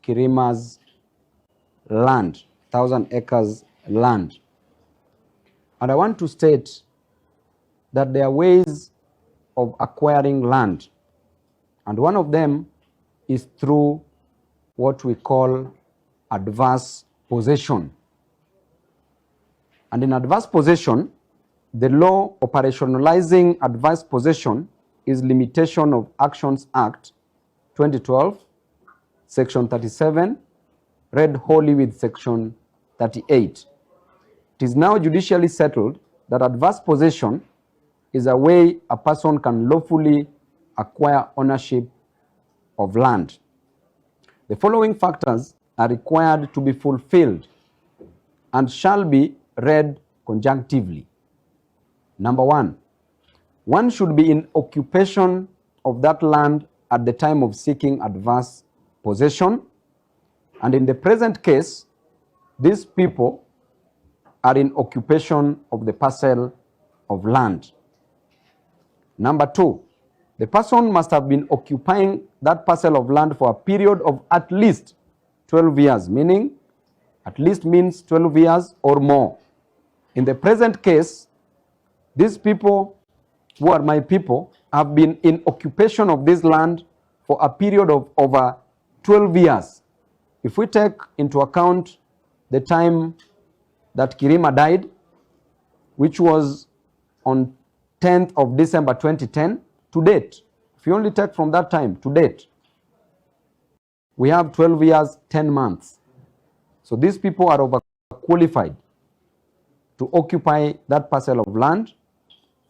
Kirima's land, 1,000 acres land. And I want to state that there are ways of acquiring land. And one of them is through what we call adverse possession. And in adverse possession, the law operationalizing adverse possession is Limitation of Actions Act 2012, Section 37, read wholly with Section 38. It is now judicially settled that adverse possession is a way a person can lawfully acquire ownership of land. The following factors are required to be fulfilled and shall be read conjunctively. Number one should be in occupation of that land at the time of seeking adverse possession. And in the present case, these people are in occupation of the parcel of land. Number two, the person must have been occupying that parcel of land for a period of at least 12 years, meaning at least means 12 years or more. In the present case, these people, who are my people, have been in occupation of this land for a period of over 12 years. If we take into account the time that Kirima died, which was on 10th of December 2010, to date, if you only take from that time to date, we have 12 years, 10 months. So these people are overqualified to occupy that parcel of land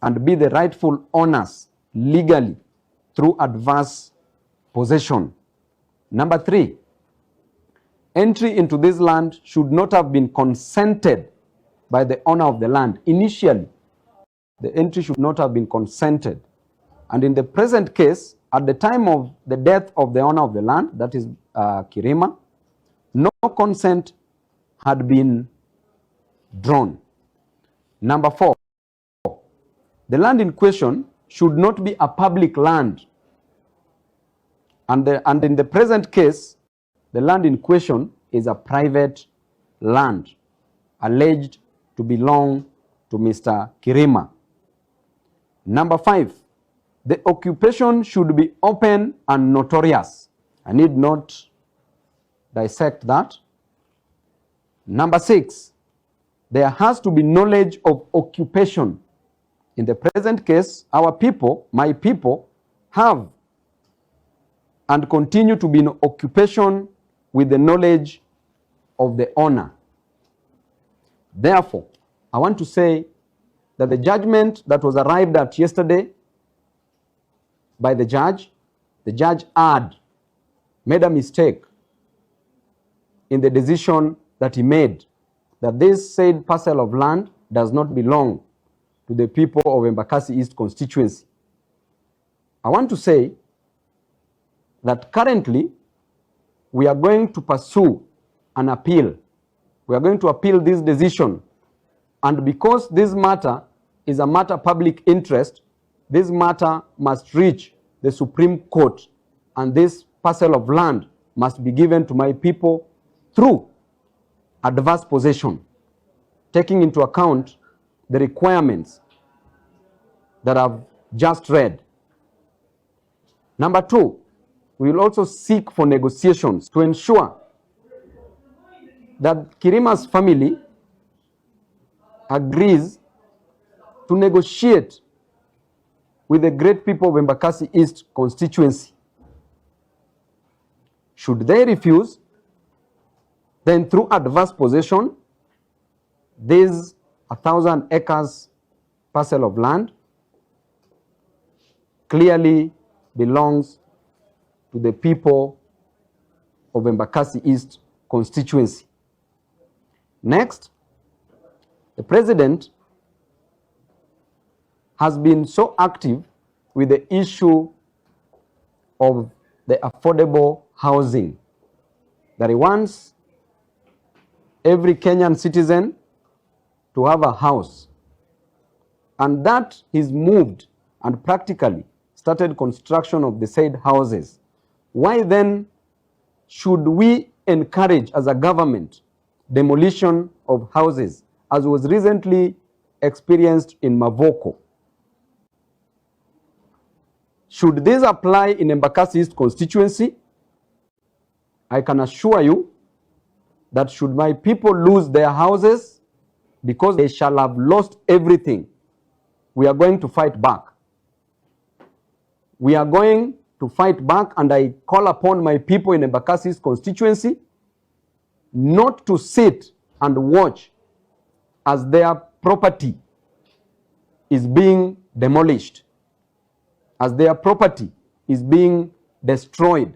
and be the rightful owners legally through adverse possession. Number three, entry into this land should not have been consented by the owner of the land. Initially, the entry should not have been consented. And in the present case, at the time of the death of the owner of the land, that is Kirima, no consent had been drawn. Number four, the land in question should not be a public land. And in the present case, the land in question is a private land alleged to belong to Mr. Kirima. Number five, the occupation should be open and notorious. I need not dissect that. Number six, there has to be knowledge of occupation. In the present case, our people, my people, have and continue to be in occupation with the knowledge of the owner. Therefore, I want to say that the judgment that was arrived at yesterday by the judge made a mistake in the decision that he made, that this said parcel of land does not belong to the people of Embakasi East constituency. I want to say that currently we are going to pursue an appeal. We are going to appeal this decision. And because this matter is a matter of public interest, this matter must reach the Supreme Court, and this parcel of land must be given to my people through adverse possession, taking into account the requirements that I've just read. Number two, we will also seek for negotiations to ensure that Kirima's family agrees to negotiate with the great people of Embakasi East constituency. Should they refuse, then through adverse possession, this 1,000 acres parcel of land clearly belongs to the people of Embakasi East constituency. Next, the president has been so active with the issue of the affordable housing that he wants every Kenyan citizen to have a house, and that he's moved and practically started construction of the said houses. Why then should we encourage as a government demolition of houses, as was recently experienced in Mavoko? Should this apply in Embakasi East constituency? I can assure you that should my people lose their houses, because they shall have lost everything, we are going to fight back. We are going to fight back, and I call upon my people in Embakasi East constituency not to sit and watch as their property is being demolished, as their property is being destroyed,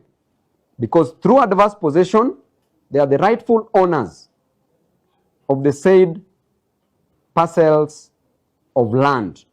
because through adverse possession, they are the rightful owners of the said parcels of land.